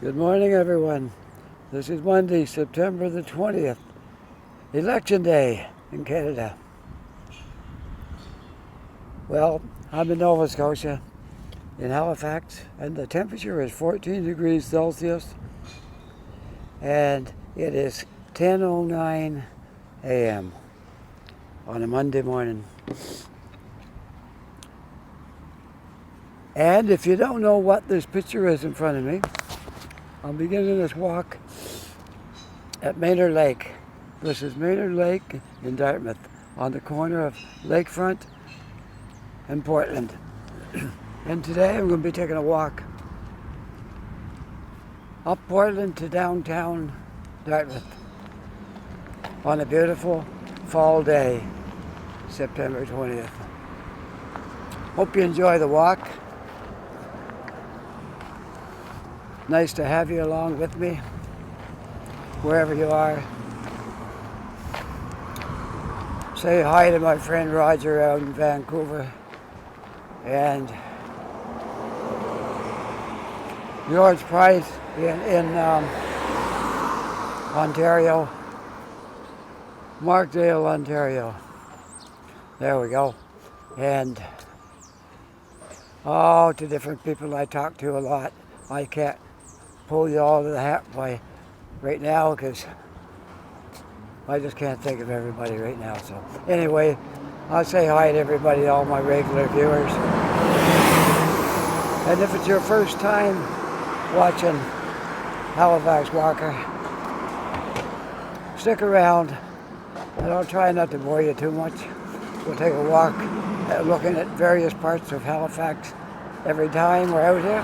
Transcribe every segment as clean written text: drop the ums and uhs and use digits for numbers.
Good morning, everyone. This is Monday, September the 20th, Election Day in Canada. Well, I'm in Nova Scotia, in Halifax, and the temperature is 14 degrees Celsius, and it is 10:09 a.m. on a Monday morning. And if you don't know what this picture is in front of me, I'm beginning this walk at Maynard Lake. This is Maynard Lake in Dartmouth, on the corner of Lakefront and Portland. And today I'm going to be taking a walk up Portland to downtown Dartmouth on a beautiful fall day, September 20th. Hope you enjoy the walk. Nice to have you along with me, wherever you are. Say hi to my friend Roger out in Vancouver, and George Price in Ontario, Markdale, Ontario. There we go. And to different people I talk to a lot. I can't pull you all to the hat right now because I just can't think of everybody right now. So anyway, I'll say hi to everybody, all my regular viewers. And if it's your first time watching Halifax Walker, stick around and I'll try not to bore you too much. We'll take a walk looking at various parts of Halifax every time we're out here.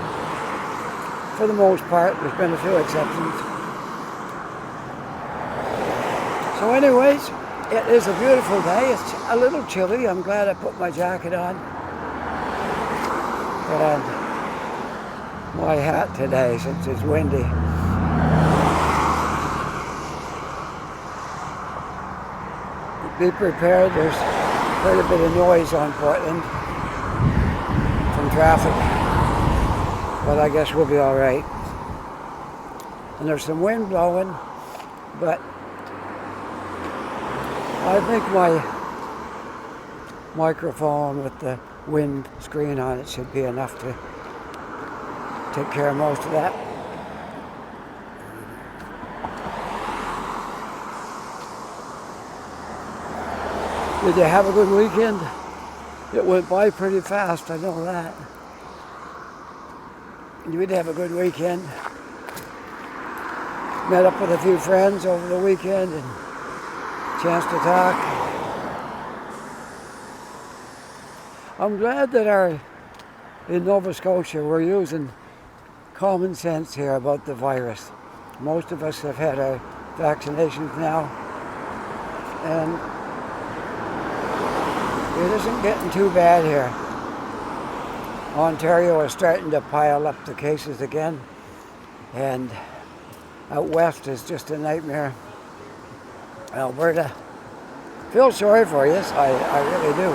For the most part, there's been a few exceptions. So anyways, it is a beautiful day. It's a little chilly. I'm glad I put my jacket on. And my hat today since it's windy. Be prepared, there's quite a bit of noise on Portland from traffic. But I guess we'll be all right. And there's some wind blowing, but I think my microphone with the wind screen on it should be enough to take care of most of that. Did you have a good weekend? It went by pretty fast, I know that. You did have a good weekend. Met up with a few friends over the weekend and chance to talk. I'm glad that in Nova Scotia we're using common sense here about the virus. Most of us have had our vaccinations now, and it isn't getting too bad here. Ontario is starting to pile up the cases again, and out west is just a nightmare. Alberta, feel sorry for you, I really do,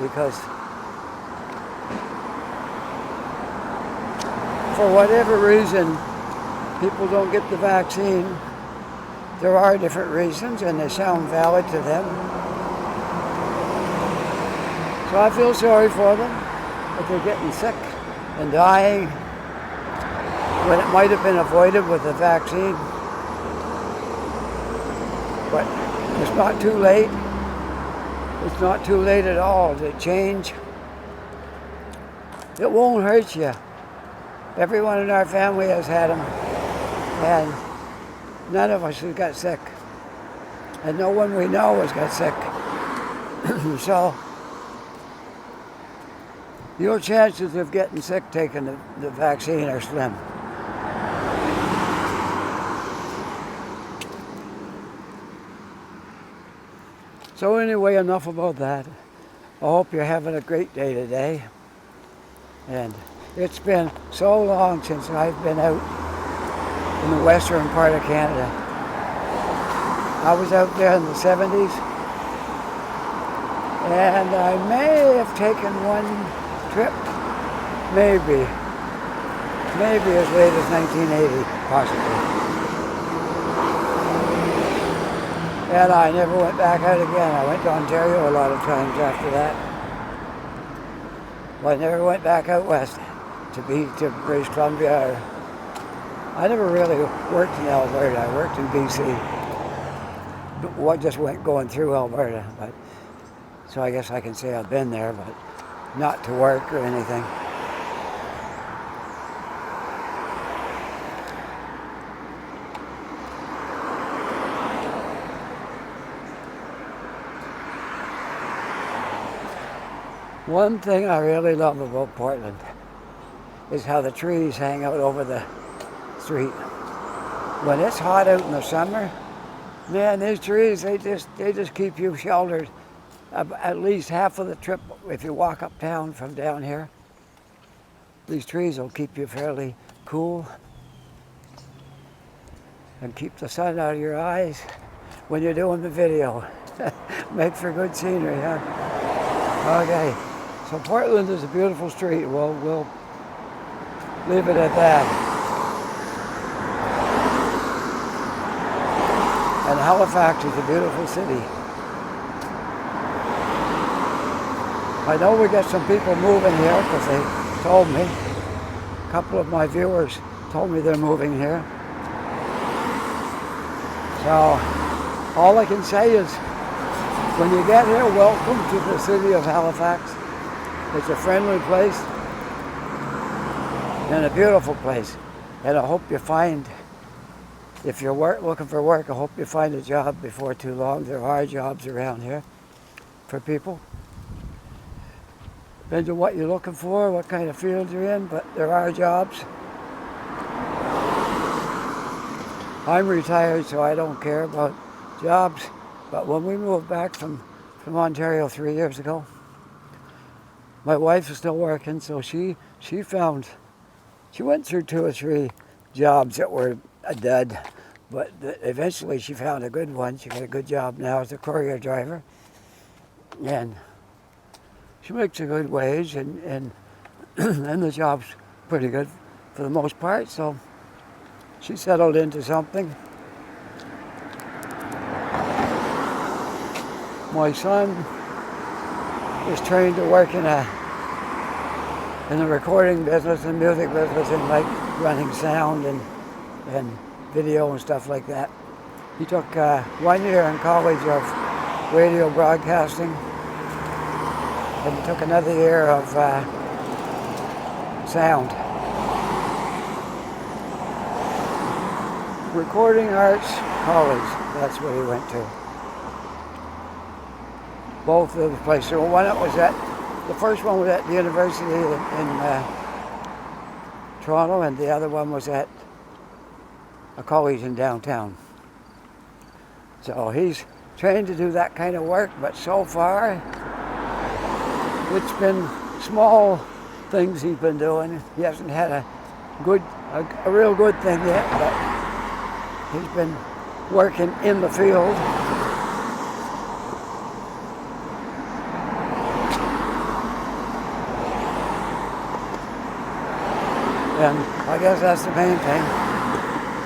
because for whatever reason people don't get the vaccine. There are different reasons and they sound valid to them. So I feel sorry for them. But they're getting sick and dying when it might have been avoided with the vaccine. But it's not too late. It's not too late at all to change. It won't hurt you. Everyone in our family has had them, and none of us has got sick. And no one we know has got sick. So your chances of getting sick taking the vaccine are slim. So anyway, enough about that. I hope you're having a great day today. And it's been so long since I've been out in the western part of Canada. I was out there in the 70s, and I may have taken one trip, maybe, to maybe as late as 1980, possibly. And I never went back out again. I went to Ontario a lot of times after that. But I never went back out west to British Columbia. I never really worked in Alberta. I worked in BC. But just went going through Alberta. But so I guess I can say I've been there, but not to work or anything. One thing I really love about Portland is how the trees hang out over the street. When it's hot out in the summer, man, these trees, they just keep you sheltered at least half of the trip. If you walk uptown from down here, these trees will keep you fairly cool and keep the sun out of your eyes when you're doing the video. Make for good scenery, huh? Okay, so Portland is a beautiful street. We'll leave it at that. And Halifax is a beautiful city. I know we got some people moving here because they told me. A couple of my viewers told me they're moving here. So all I can say is when you get here, welcome to the city of Halifax. It's a friendly place and a beautiful place. And I hope you find, if you're looking for work, I hope you find a job before too long. There are jobs around here for people. Depends on what you're looking for, what kind of field you're in, but there are jobs. I'm retired, so I don't care about jobs. But when we moved back from Ontario 3 years ago, my wife is still working, so she went through 2 or 3 jobs that were a dud, but eventually she found a good one. She got a good job now as a courier driver, and she makes a good wage, and and the job's pretty good for the most part. So she settled into something. My son is trained to work in the recording business and music business, and like running sound and video and stuff like that. He took 1 year in college of radio broadcasting, and he took another year of sound. Recording Arts College, that's what he went to. Both of the places. The first one was at the university in Toronto, and the other one was at a college in downtown. So he's trained to do that kind of work, but so far it's been small things he's been doing. He hasn't had a real good thing yet, but he's been working in the field. And I guess that's the main thing.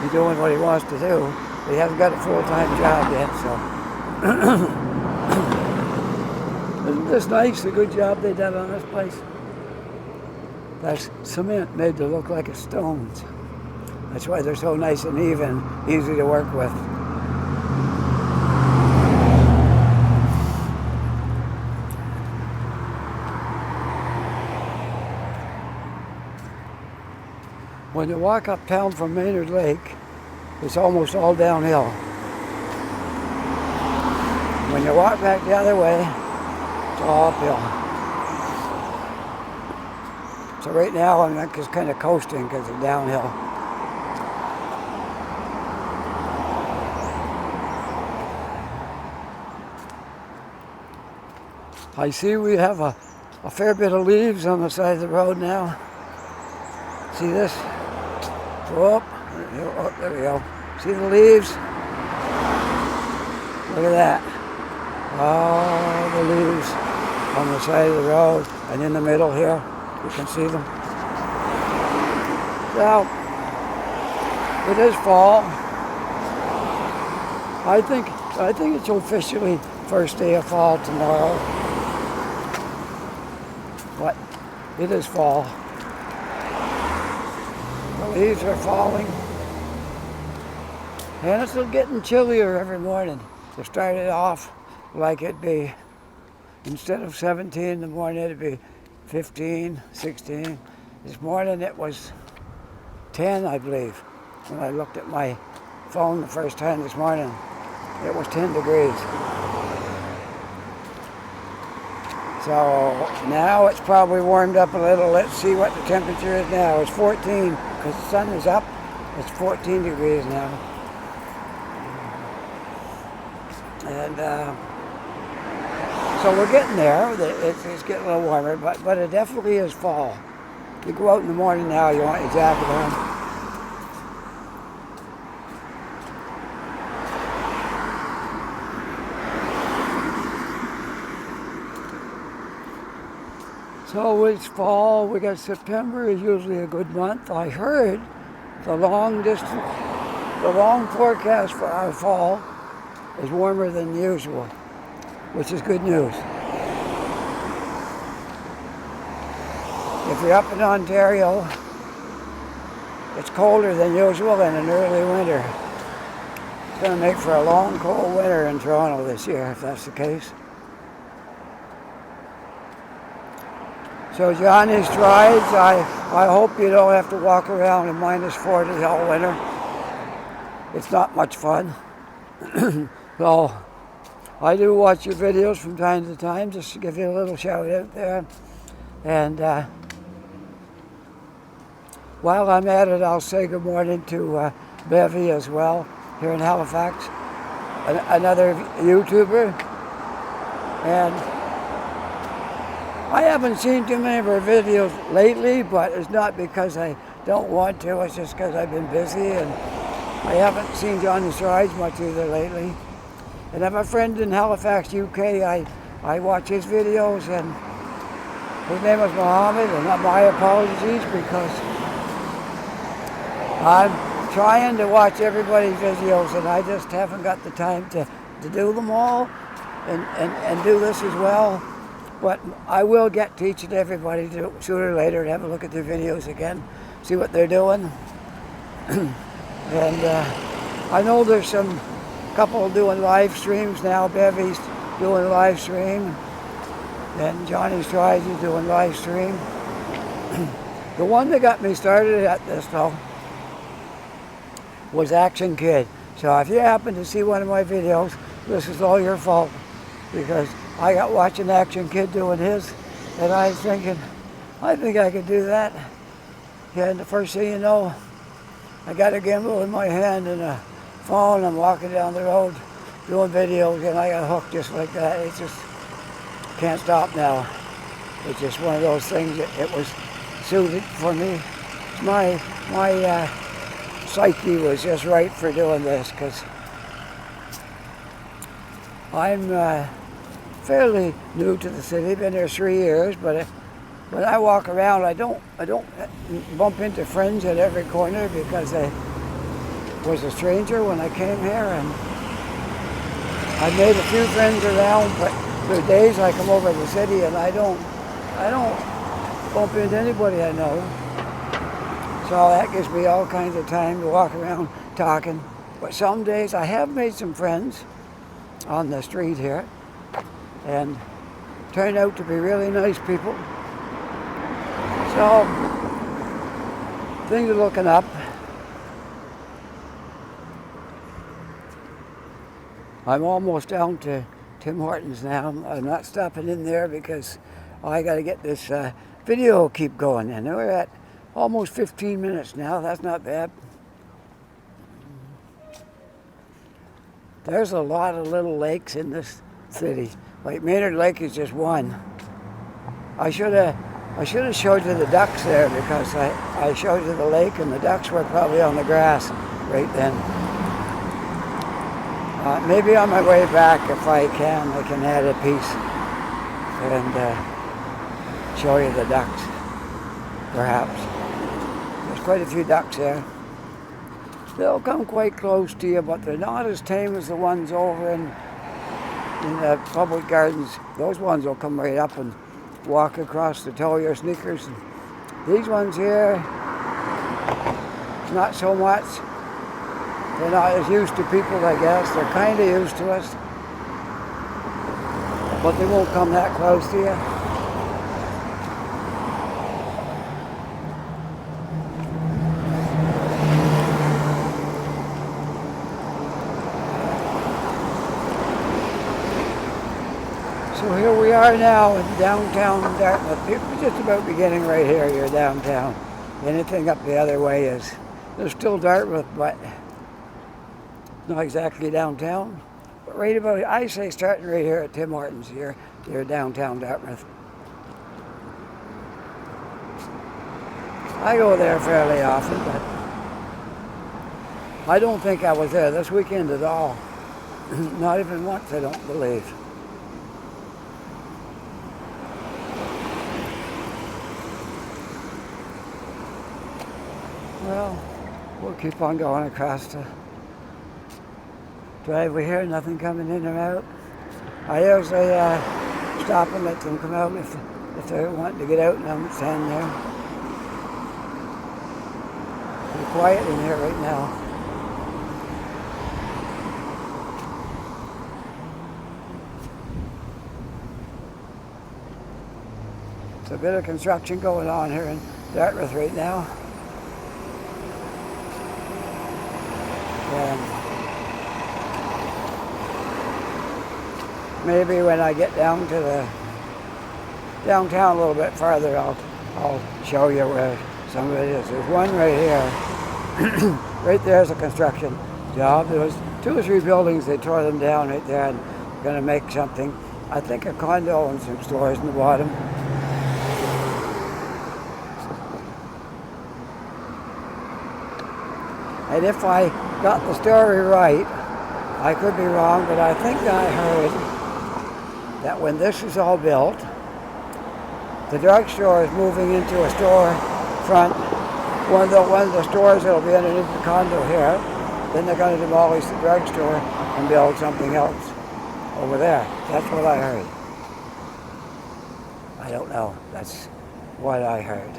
He's doing what he wants to do. He hasn't got a full-time job yet, so. Isn't this nice, the good job they did on this place? That's cement made to look like a stones. That's why they're so nice and even, easy to work with. When you walk uptown from Maynard Lake, it's almost all downhill. When you walk back the other way, it's all uphill. So right now I'm just kind of coasting because it's downhill. I see we have a fair bit of leaves on the side of the road now. See this? Oh, there we go. See the leaves? Look at that. All the leaves on the side of the road and in the middle here. You can see them. Now, it is fall. I think it's officially first day of fall tomorrow. But it is fall. The leaves are falling. And it's getting chillier every morning. It started off like it'd be, instead of 17 in the morning, it'd be 15, 16. This morning it was 10, I believe. When I looked at my phone the first time this morning, it was 10 degrees. So now it's probably warmed up a little. Let's see what the temperature is now. It's 14, because the sun is up. It's 14 degrees now. And so we're getting there. It's getting a little warmer, but it definitely is fall. You go out in the morning now, you want your jacket on. So it's fall. We got September is usually a good month. I heard the long forecast for our fall is warmer than usual, which is good news. If you're up in Ontario, it's colder than usual in an early winter. It's going to make for a long, cold winter in Toronto this year, if that's the case. So Johnny's Strides, I hope you don't have to walk around in minus 40 all winter. It's not much fun. So I do watch your videos from time to time, just to give you a little shout out there. And while I'm at it, I'll say good morning to Bevy as well, here in Halifax, another YouTuber. And I haven't seen too many of her videos lately, but it's not because I don't want to, it's just because I've been busy, and I haven't seen Johnny Strides much either lately. And I have a friend in Halifax, UK, I watch his videos, and his name is Mohammed, and my apologies because I'm trying to watch everybody's videos, and I just haven't got the time to do them all and do this as well. But I will get to each and everybody sooner or later and have a look at their videos again, see what they're doing. And I know there's some couple doing live streams now. Bevy's doing live stream, and Johnny Strides is doing live stream. The one that got me started at this though was Action Kid. So if you happen to see one of my videos, this is all your fault, because I got watching Action Kid doing his, and I was thinking, I think I could do that. Yeah, and the first thing you know, I got a gimbal in my hand and a phone. I'm walking down the road doing videos, and I got hooked just like that. It just can't stop now. It's just one of those things that it was suited for me. My psyche was just right for doing this, because I'm fairly new to the city. Been here 3 years, but when I walk around, I don't bump into friends at every corner, because I was a stranger when I came here, and I made a few friends around. But there are days I come over to the city and I don't bump into anybody I know. So that gives me all kinds of time to walk around talking. But some days I have made some friends on the street here, and turned out to be really nice people. So things are looking up. I'm almost down to Tim Hortons now. I'm not stopping in there because I got to get this video keep going, and we're at almost 15 minutes now. That's not bad. There's a lot of little lakes in this city. Like Maynard Lake is just one. I should have showed you the ducks there, because I showed you the lake and the ducks were probably on the grass right then. Maybe on my way back, if I can add a piece and show you the ducks, perhaps. Just quite a few ducks here. They'll come quite close to you, but they're not as tame as the ones over in the public gardens. Those ones will come right up and walk across the toe of your sneakers. And these ones here, not so much. They're not as used to people, I guess. They're kind of used to us, but they won't come that close to you. So here we are now in downtown Dartmouth. We're just about beginning right here. You're downtown. Anything up the other way is, there's still Dartmouth, but not exactly downtown. But right about, I say starting right here at Tim Hortons, you're downtown Dartmouth. I go there fairly often, but I don't think I was there this weekend at all. Not even once, I don't believe. Well, we'll keep on going across the driveway here, nothing coming in or out. I usually stop and let them come out if they're wanting to get out and I'm standing there. Pretty quiet in here right now. There's a bit of construction going on here in Dartmouth right now. And maybe when I get down to the downtown a little bit farther, I'll show you where some of it is. There's one right here. Right there's a construction job. There was 2 or 3 buildings. They tore them down right there and going to make something. I think a condo and some stores in the bottom. And if I got the story right, I could be wrong, but I think I heard that when this is all built, the drugstore is moving into a store front. One of the stores that will be underneath the condo here, then they're going to demolish the drugstore and build something else over there. That's what I heard. I don't know. That's what I heard.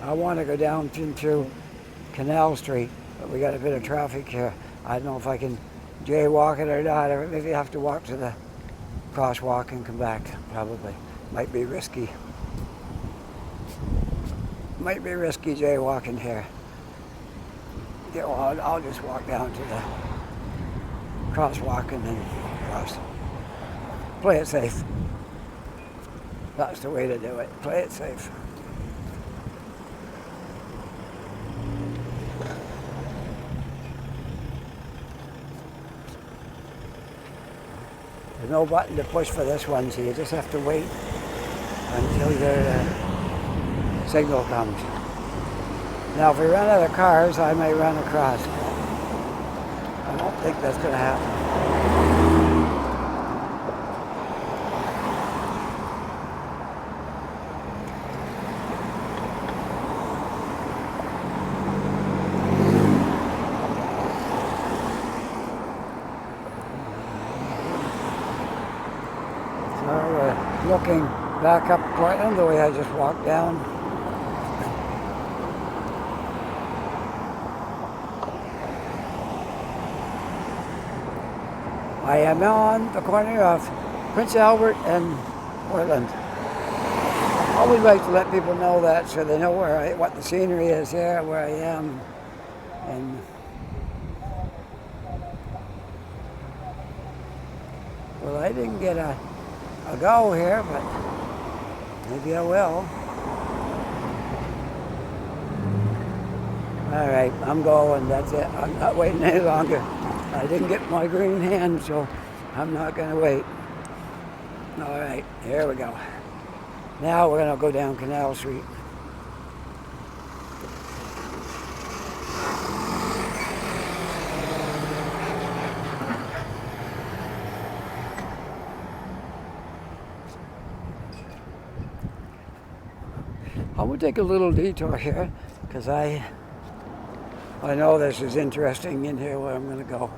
I want to go down into Canal Street, but we got a bit of traffic here. I don't know if I can jaywalk it or not, or maybe I have to walk to the crosswalk and come back, probably. Might be risky. Might be risky jaywalking here. Yeah, well, I'll just walk down to the crosswalk and then cross. Play it safe. That's the way to do it. Play it safe. There's no button to push for this one, so you just have to wait until your signal comes. Now, if we run out of cars, I may run across. I don't think that's going to happen. Looking back up Portland the way I just walked down. I am on the corner of Prince Albert and Portland. I always like to let people know that so they know what the scenery is here, where I am. And well, I didn't get a go here, but maybe I will. All right, I'm going, that's it. I'm not waiting any longer. I didn't get my green hand, so I'm not going to wait. All right, here we go. Now we're gonna go down Canal Street. I'm gonna take a little detour here because I know this is interesting in here where I'm gonna go.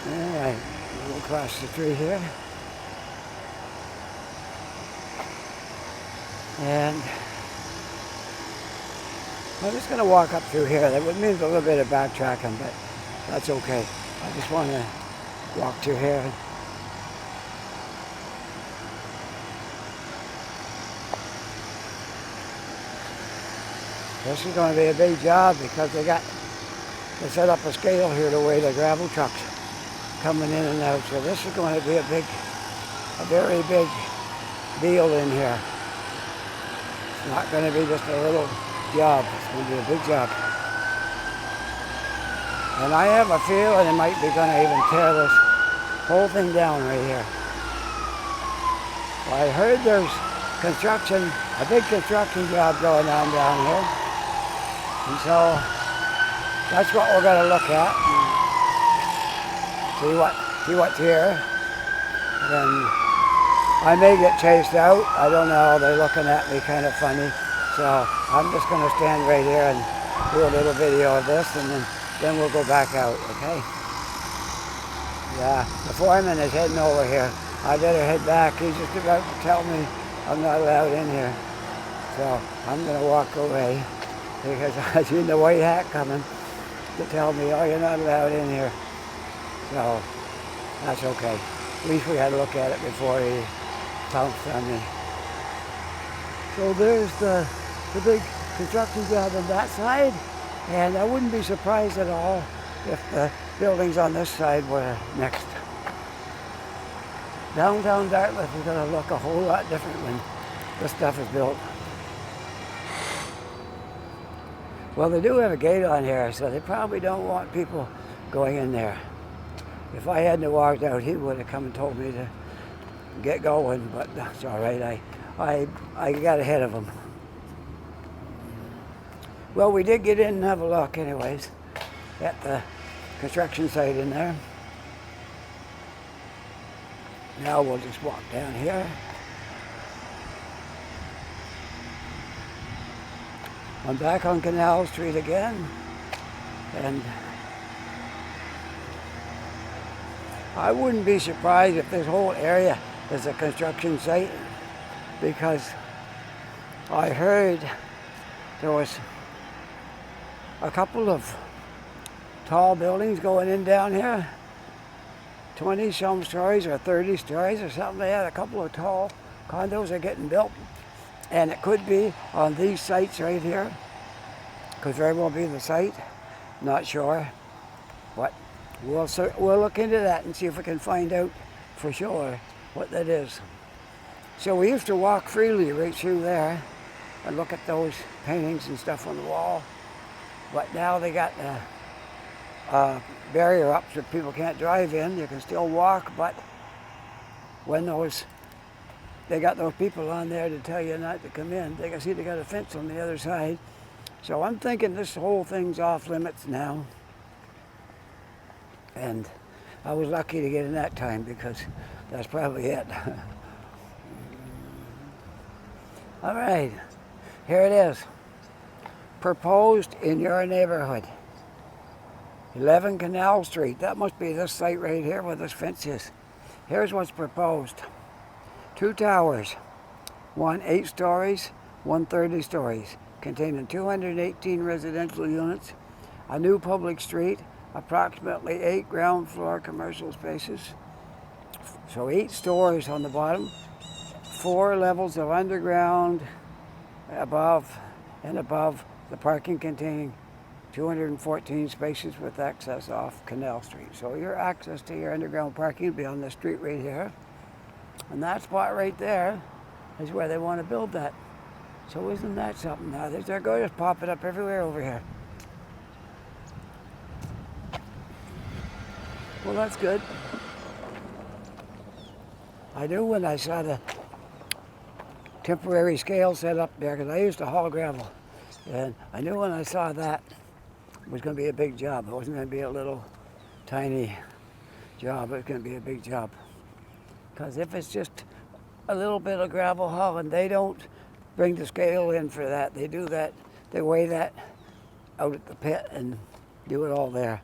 All right, we'll cross the street here. And I'm just going to walk up through here. That would mean a little bit of backtracking, but that's okay. I just want to walk through here. This is going to be a big job because they set up a scale here to weigh the gravel trucks coming in and out. So this is going to be a very big deal in here. It's not going to be just a little job. It's going to be a big job. And I have a feeling it might be going to even tear this whole thing down right here. Well, I heard there's a big construction job going on down here. And so that's what we're going to look at. See what's here. Then I may get chased out. I don't know. They're looking at me kind of funny. So I'm just going to stand right here and do a little video of this, and then we'll go back out, okay? Yeah, the foreman is heading over here. I better head back. He's just about to tell me I'm not allowed in here. So I'm going to walk away because I seen the white hat coming to tell me, oh, you're not allowed in here. So that's okay. At least we had to look at it before he pounced on me. So there's the big construction job on that side, and I wouldn't be surprised at all if the buildings on this side were next. Downtown Dartmouth is going to look a whole lot different when this stuff is built. Well, they do have a gate on here, so they probably don't want people going in there. If I hadn't walked out, he would have come and told me to get going, but that's all right. I got ahead of him. Well, we did get in and have a look anyways at the construction site in there. Now we'll just walk down here. I'm back on Canal Street again, and I wouldn't be surprised if this whole area is a construction site, because I heard there was a couple of tall buildings going in down here, 20-some stories or 30 stories or something. They had a couple of tall condos are getting built, and it could be on these sites right here. Could very well be the site. Not sure, but we'll look into that and see if we can find out for sure what that is. So we used to walk freely right through there and look at those paintings and stuff on the wall, but now they got a barrier up so people can't drive in. You can still walk, but when they got those people on there to tell you not to come in. They can see they got a fence on the other side. So I'm thinking this whole thing's off limits now. And I was lucky to get in that time because that's probably it. All right, here it is. Proposed in your neighborhood. 11 Canal Street. That must be this site right here where this fence is. Here's what's proposed. 2 towers, one 8 stories, one 30 stories, containing 218 residential units, a new public street, approximately 8 ground floor commercial spaces, So 8 stories on the bottom, 4 levels of underground above and above the parking containing 214 spaces with access off Canal Street. So your access to your underground parking will be on the street right here. And that spot right there is where they want to build that. So isn't that something? Now they're going to pop it up everywhere over here. Well, that's good. I knew when I saw the temporary scale set up there, because I used to haul gravel, and I knew when I saw that it was going to be a big job. It wasn't going to be a little tiny job. It was going to be a big job. Because if it's just a little bit of gravel hauling, they don't bring the scale in for that. They do that, they weigh that out at the pit and do it all there.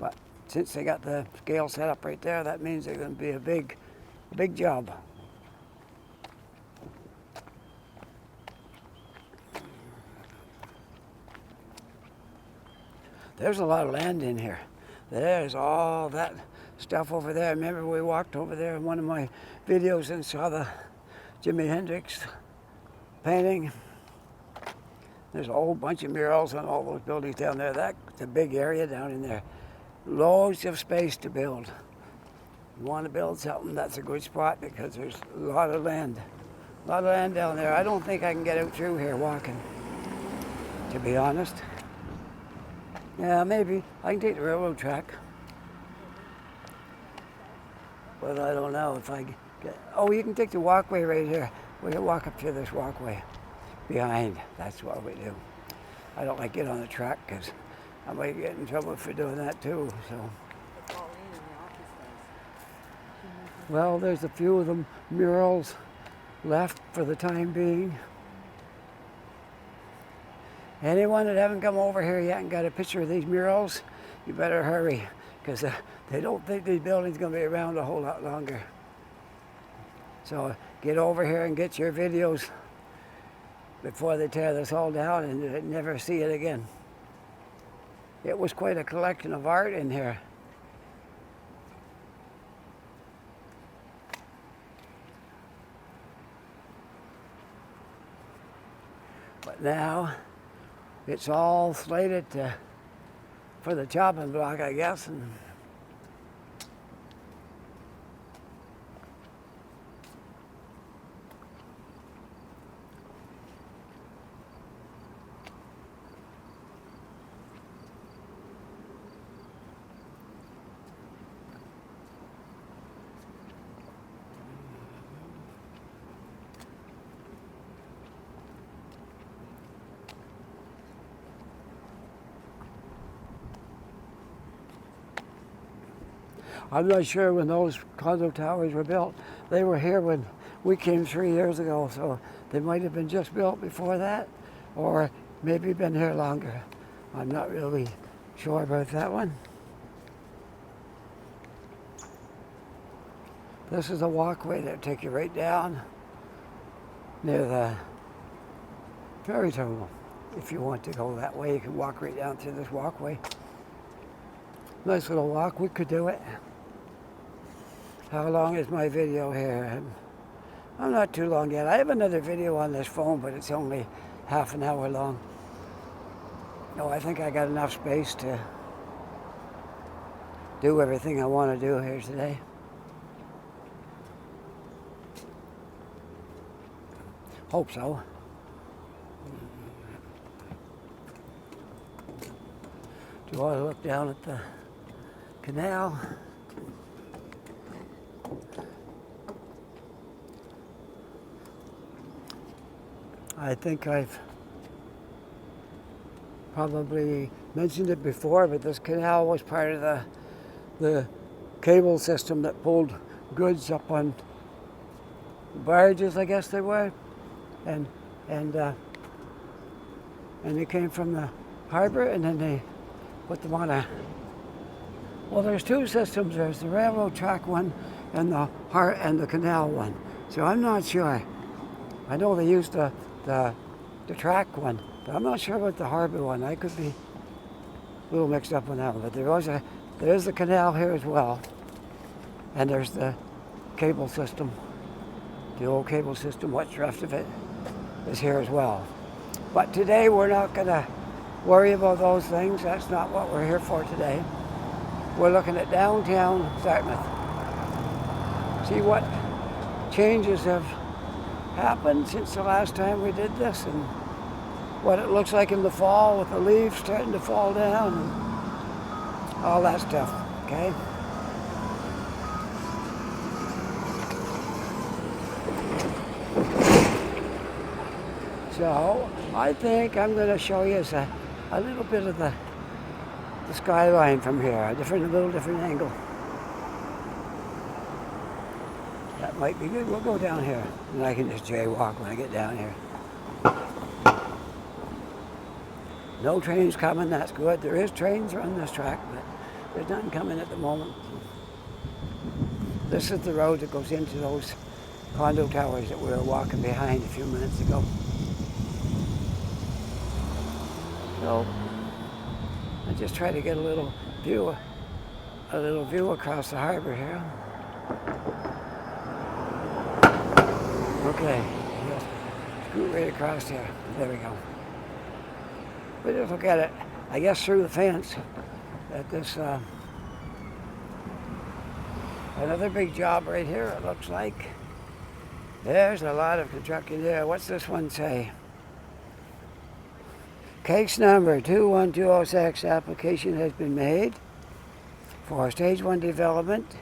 But since they got the scale set up right there, that means they're going to be a big job. There's a lot of land in here. There's all that stuff over there. Remember we walked over there in one of my videos and saw the Jimi Hendrix painting. There's a whole bunch of murals on all those buildings down there. That's a big area down in there. Loads of space to build. You want to build something, that's a good spot because there's a lot of land. A lot of land down there. I don't think I can get out through here walking, to be honest. Yeah, maybe. I can take the railroad track. But I don't know if I get... Oh, you can take the walkway right here. We can walk up to this walkway behind. That's what we do. I don't like getting on the track because I might get in trouble for doing that too, so... Well, there's a few of them murals left for the time being. Anyone that haven't come over here yet and got a picture of these murals, you better hurry, because they don't think these buildings are going to be around a whole lot longer. So get over here and get your videos before they tear this all down and never see it again. It was quite a collection of art in here. But now it's all slated for the chopping block, I guess. And I'm not sure when those condo towers were built. They were here when we came 3 years ago, so they might have been just built before that, or maybe been here longer. I'm not really sure about that one. This is a walkway that'll take you right down near the ferry terminal. If you want to go that way, you can walk right down through this walkway. Nice little walk, we could do it. How long is my video here? I'm not too long yet. I have another video on this phone, but it's only half an hour long. No, I think I got enough space to do everything I want to do here today. Hope so. Do you want to look down at the canal? I think I've probably mentioned it before, but this canal was part of the cable system that pulled goods up on barges, I guess they were, and they came from the harbor, and then they put them on a... Well, there's two systems. There's the railroad track one and the canal one. So I'm not sure. I know they used the track one, but I'm not sure about the harbor one. I could be a little mixed up on that one. But there is the canal here as well, and there's the cable system. The old cable system, what's left of it, is here as well. But today we're not going to worry about those things. That's not what we're here for today. We're looking at downtown Dartmouth. See what changes have happened since the last time we did this, and what it looks like in the fall with the leaves starting to fall down and all that stuff, okay? So I think I'm going to show you a little bit of the skyline from here, a little different angle. That might be good. We'll go down here, and I can just jaywalk when I get down here. No trains coming, that's good. There is trains on this track, but there's nothing coming at the moment. This is the road that goes into those condo towers that we were walking behind a few minutes ago. So I just try to get a little view across the harbor here. Okay, just scoot right across here. There we go. But just look at it, I guess through the fence, at this, another big job right here, it looks like. There's a lot of construction there. What's this one say? Case number 21206, application has been made for stage 1 development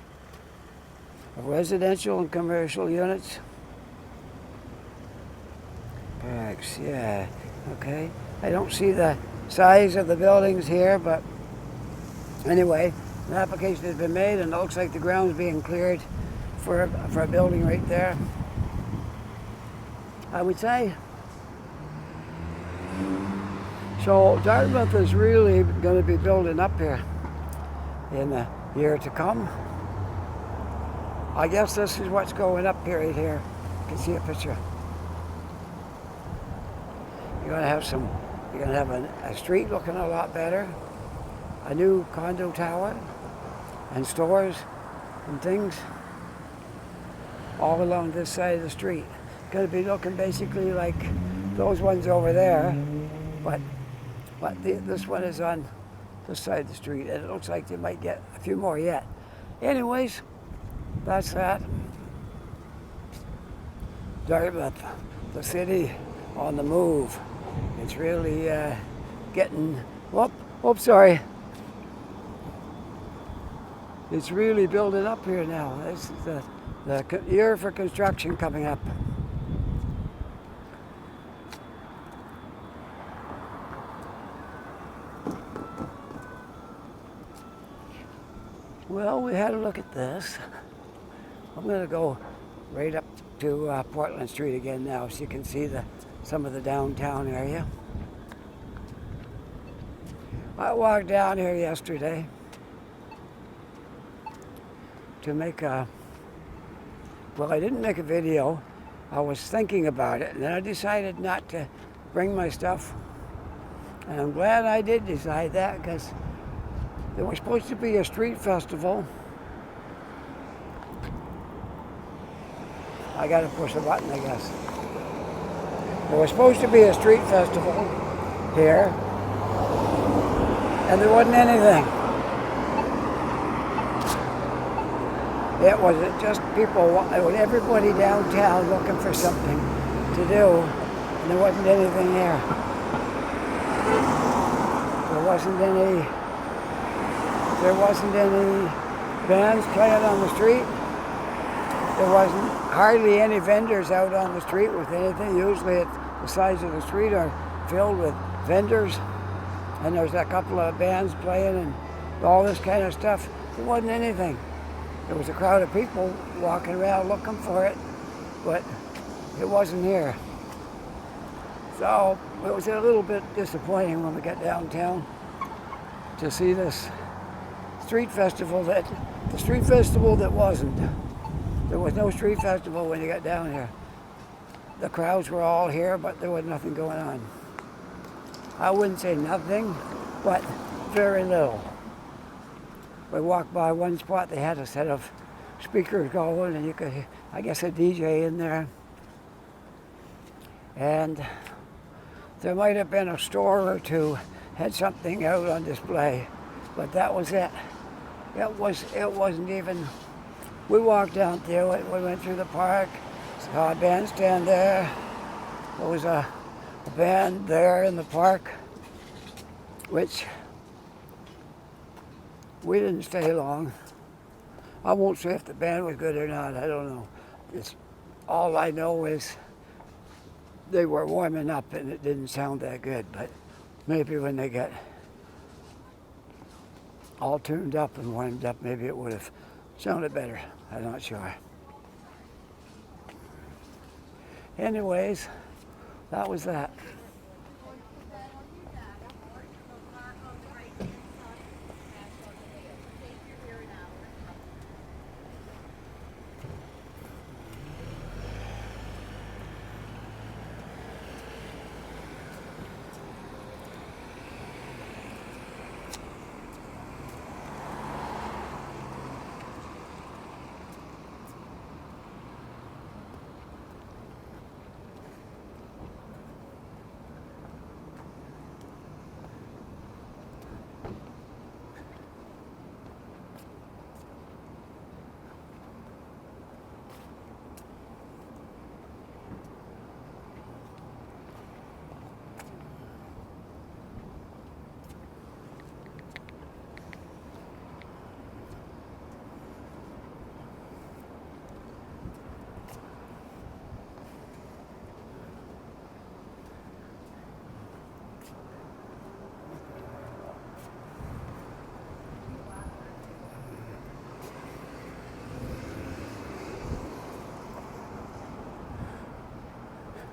of residential and commercial units. Barracks, yeah, okay. I don't see the size of the buildings here, but anyway, an application has been made and it looks like the ground's being cleared for a building right there. I would say. So Dartmouth is really going to be building up here in the year to come. I guess this is what's going up here right here. You can see a picture. You're going to have a street looking a lot better, a new condo tower, and stores and things all along this side of the street. It's going to be looking basically like those ones over there, but this one is on this side of the street, and it looks like they might get a few more yet. Anyways, that's that. Dartmouth, the city on the move. It's really getting, sorry. It's really building up here now. This is the year for construction coming up. Well, we had a look at this. I'm going to go right up to Portland Street again now, so you can see some of the downtown area. I walked down here yesterday to make I didn't make a video. I was thinking about it, and then I decided not to bring my stuff. And I'm glad I did decide that, because there was supposed to be a street festival. I got to push a button, I guess. There was supposed to be a street festival here, and there wasn't anything. It wasn't just people, it was everybody downtown looking for something to do, and there wasn't anything there. There wasn't any bands playing on the street. There wasn't hardly any vendors out on the street with anything. Usually the sides of the street are filled with vendors, and there's a couple of bands playing and all this kind of stuff. There wasn't anything. There was a crowd of people walking around looking for it, but it wasn't here. So it was a little bit disappointing when we got downtown to see this street festival that wasn't. There was no street festival when you got down here. The crowds were all here, but there was nothing going on. I wouldn't say nothing, but very little. We walked by one spot, they had a set of speakers going, and you could, I guess, a DJ in there. And there might have been a store or two had something out on display, but that was it. It wasn't even. We walked down through it. We went through the park, saw a bandstand there. There was a band there in the park, which we didn't stay long. I won't say if the band was good or not. I don't know. All I know is they were warming up and it didn't sound that good, but maybe when they get all tuned up and warmed up, maybe it would have sounded better. I'm not sure. Anyways, that was that.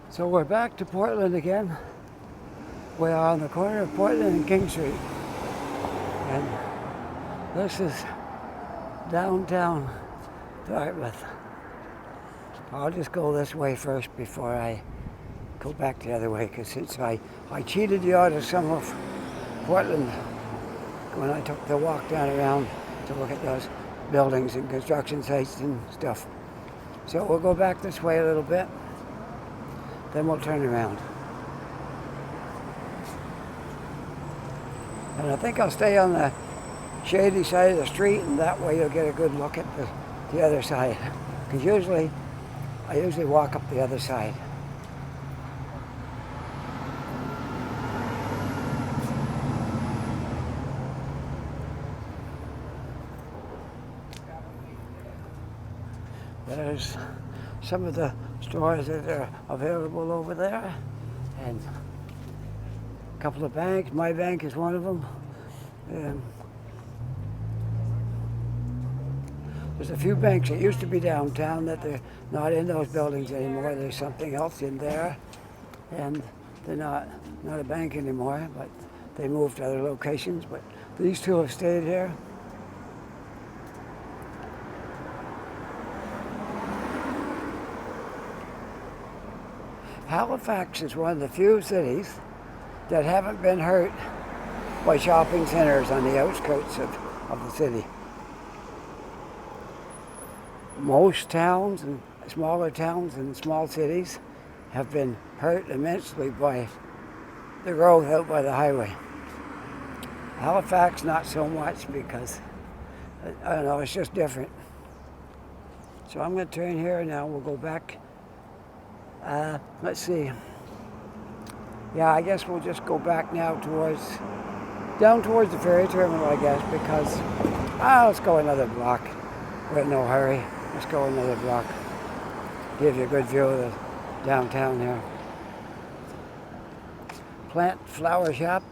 So we're back to Portland again. We are on the corner of Portland and King Street. And this is downtown Dartmouth. I'll just go this way first before I go back the other way, because since I cheated you out of some of Portland when I took the walk down around to look at those buildings and construction sites and stuff. So we'll go back this way a little bit. Then we'll turn around. And I think I'll stay on the shady side of the street, and that way you'll get a good look at the other side. Because I usually walk up the other side. There's some of the stores that are available over there, and a couple of banks. My bank is one of them. There's a few banks that used to be downtown that they're not in those buildings anymore. There's something else in there, and they're not a bank anymore, but they moved to other locations. But these two have stayed here. Halifax is one of the few cities that haven't been hurt by shopping centers on the outskirts of the city. Most towns and smaller towns and small cities have been hurt immensely by the growth out by the highway. Halifax, not so much, because, I don't know, it's just different. So I'm going to turn here now. We'll go back. Let's see. Yeah, I guess we'll just go back now down towards the ferry terminal, I guess, because, let's go another block. We're in no hurry. Let's go another block. Give you a good view of the downtown here. Plant flower shop.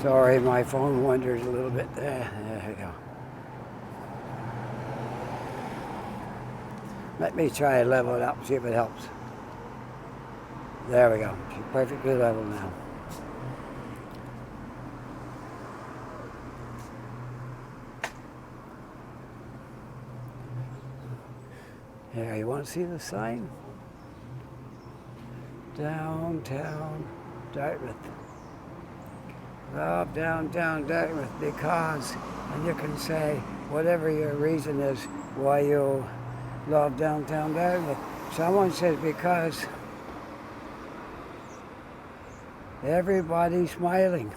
Sorry, my phone wanders a little bit there. There we go. Let me try and level it up, see if it helps. There we go. She's perfectly level now. Here, you want to see the sign? Downtown Dartmouth. love downtown Dartmouth because, and you can say whatever your reason is why you love downtown Dartmouth. Someone says because everybody's smiling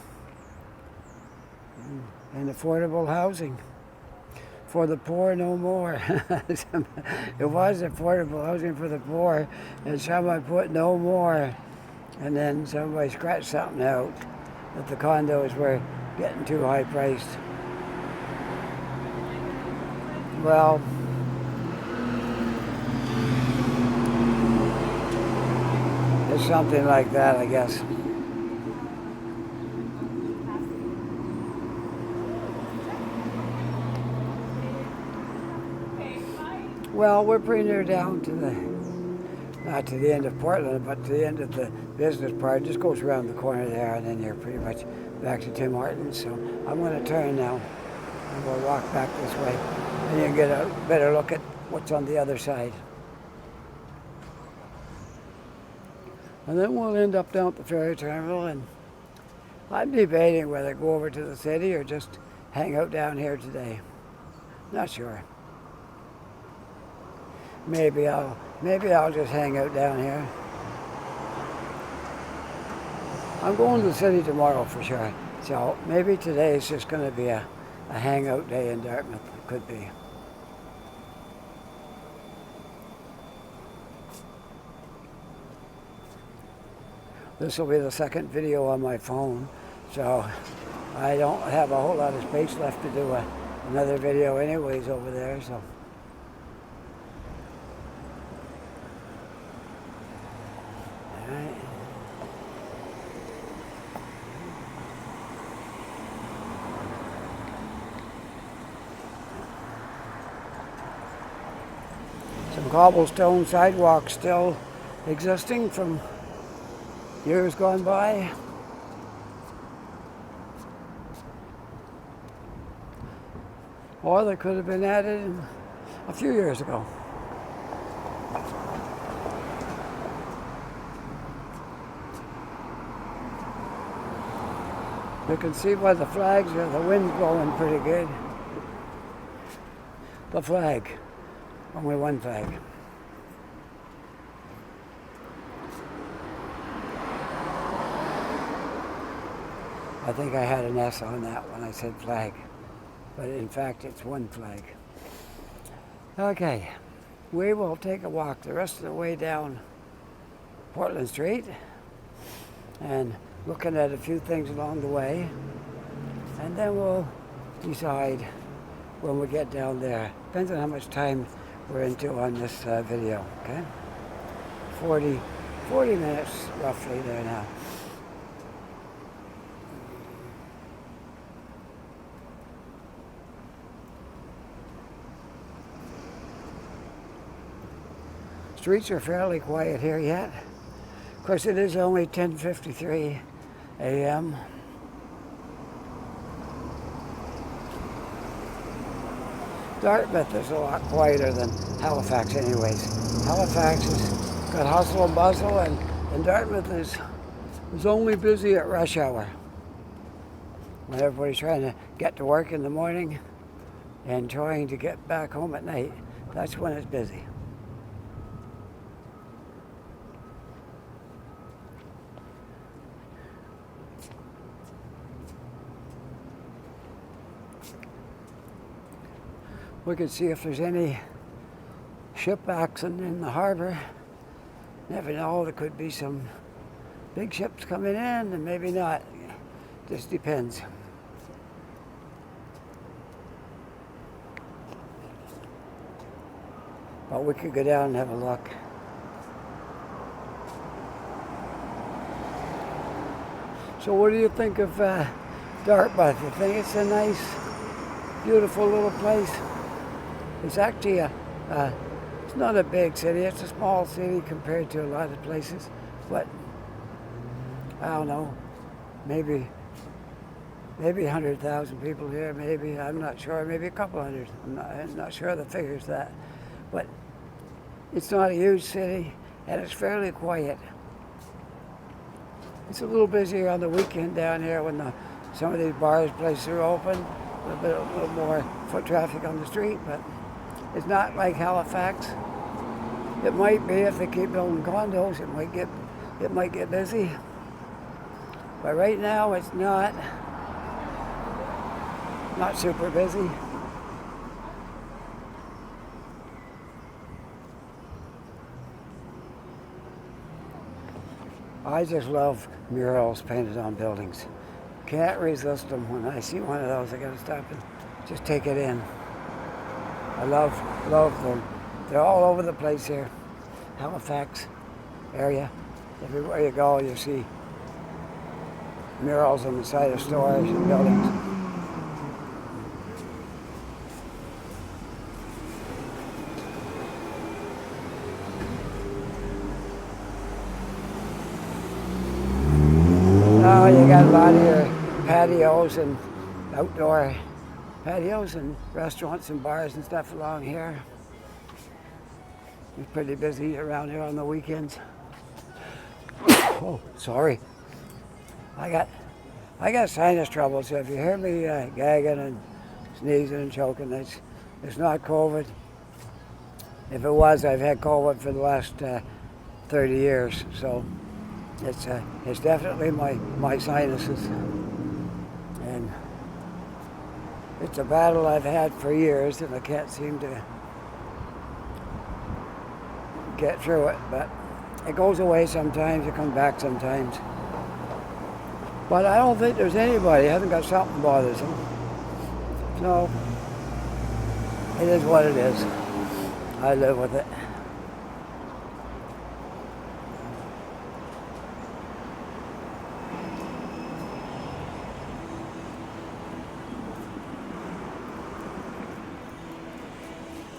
and affordable housing. For the poor, no more. It was affordable housing for the poor, and someone put no more, and then somebody scratched something out that the condos were getting too high priced. Well, it's something like that, I guess. Well, we're pretty near down to not to the end of Portland, but to the end of the business part. It just goes around the corner there, and then you're pretty much back to Tim Hortons. So I'm going to turn now, and we'll walk back this way, and you can get a better look at what's on the other side. And then we'll end up down at the ferry terminal, and I'm debating whether to go over to the city or just hang out down here today. Not sure. Maybe I'll just hang out down here. I'm going to the city tomorrow for sure. So maybe today is just going to be a hangout day in Dartmouth. It could be. This will be the second video on my phone, so I don't have a whole lot of space left to do another video anyways over there. So. Some cobblestone sidewalks still existing from years gone by. Or they could have been added a few years ago. You can see by the flags here, the wind's blowing pretty good. The flag. Only one flag. I think I had an S on that when I said flag, but in fact it's one flag. Okay, we will take a walk the rest of the way down Portland Street and looking at a few things along the way, and then we'll decide when we get down there. Depends on how much time we're into on this video, okay? 40 minutes roughly there now. Streets are fairly quiet here yet. Of course, it is only 10:53 a.m. Dartmouth is a lot quieter than Halifax anyways. Halifax has got hustle and bustle, and Dartmouth is only busy at rush hour. When everybody's trying to get to work in the morning and trying to get back home at night, that's when it's busy. We could see if there's any ship accident in the harbor. Never know, there could be some big ships coming in and maybe not. Just depends. But we could go down and have a look. So what do you think of Dartmouth? You think it's a nice, beautiful little place? It's actually it's not a big city. It's a small city compared to a lot of places. But I don't know, maybe 100,000 people here. Maybe, I'm not sure. Maybe a couple hundred. I'm not sure of the figures of that. But it's not a huge city, and it's fairly quiet. It's a little busier on the weekend down here when the some of these bars, places are open, a little more foot traffic on the street, but it's not like Halifax. It might be if they keep building condos, it might get busy. But right now it's not super busy. I just love murals painted on buildings. Can't resist them. When I see one of those, I gotta stop and just take it in. I love them. They're all over the place here. Halifax area. Everywhere you go, you see murals on the side of stores and buildings. Oh, you got a lot of your patios and outdoor patios and restaurants and bars and stuff along here. It's pretty busy around here on the weekends. Oh, sorry. I got sinus trouble, so if you hear me gagging and sneezing and choking, it's not COVID. If it was, I've had COVID for the last 30 years, so it's definitely my sinuses. And it's a battle I've had for years, and I can't seem to get through it, but it goes away sometimes, it comes back sometimes. But I don't think there's anybody who hasn't got something bothers them. So, it is what it is. I live with it.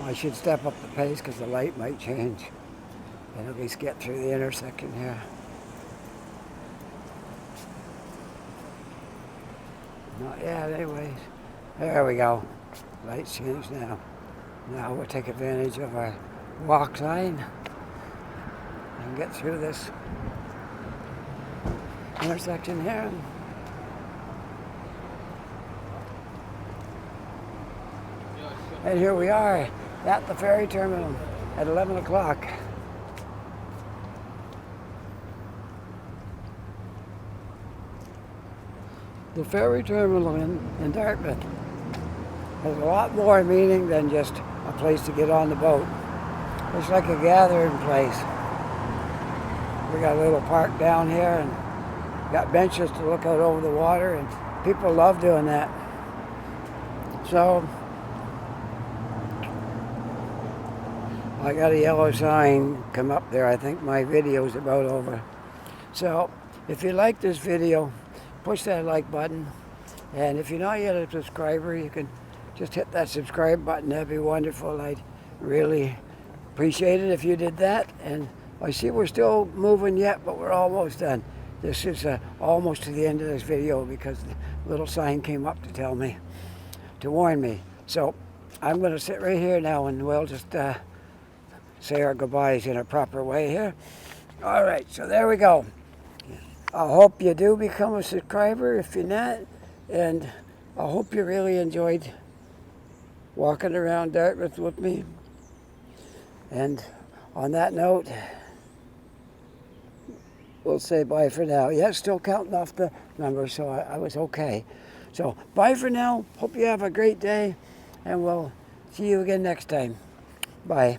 I should step up the pace because the light might change and at least get through the intersection here. Not yet, anyways. There we go. Lights changed now. Now we'll take advantage of our walk sign and get through this intersection here. And here we are at the ferry terminal at 11 o'clock. The ferry terminal in Dartmouth has a lot more meaning than just a place to get on the boat. It's like a gathering place. We got a little park down here and got benches to look out over the water, and people love doing that. So I got a yellow sign come up there. I think my video's about over. So if you like this video, push that like button. And if you're not yet a subscriber, you can just hit that subscribe button. That'd be wonderful. I'd really appreciate it if you did that. And I see we're still moving yet, but we're almost done. This is almost to the end of this video because the little sign came up to tell me, to warn me. So I'm going to sit right here now and we'll just say our goodbyes in a proper way here. All right, so there we go. I hope you do become a subscriber if you're not, and I hope you really enjoyed walking around Dartmouth with me. And on that note, we'll say bye for now. Yeah, still counting off the numbers, so I was okay. So bye for now. Hope you have a great day, and we'll see you again next time. Bye.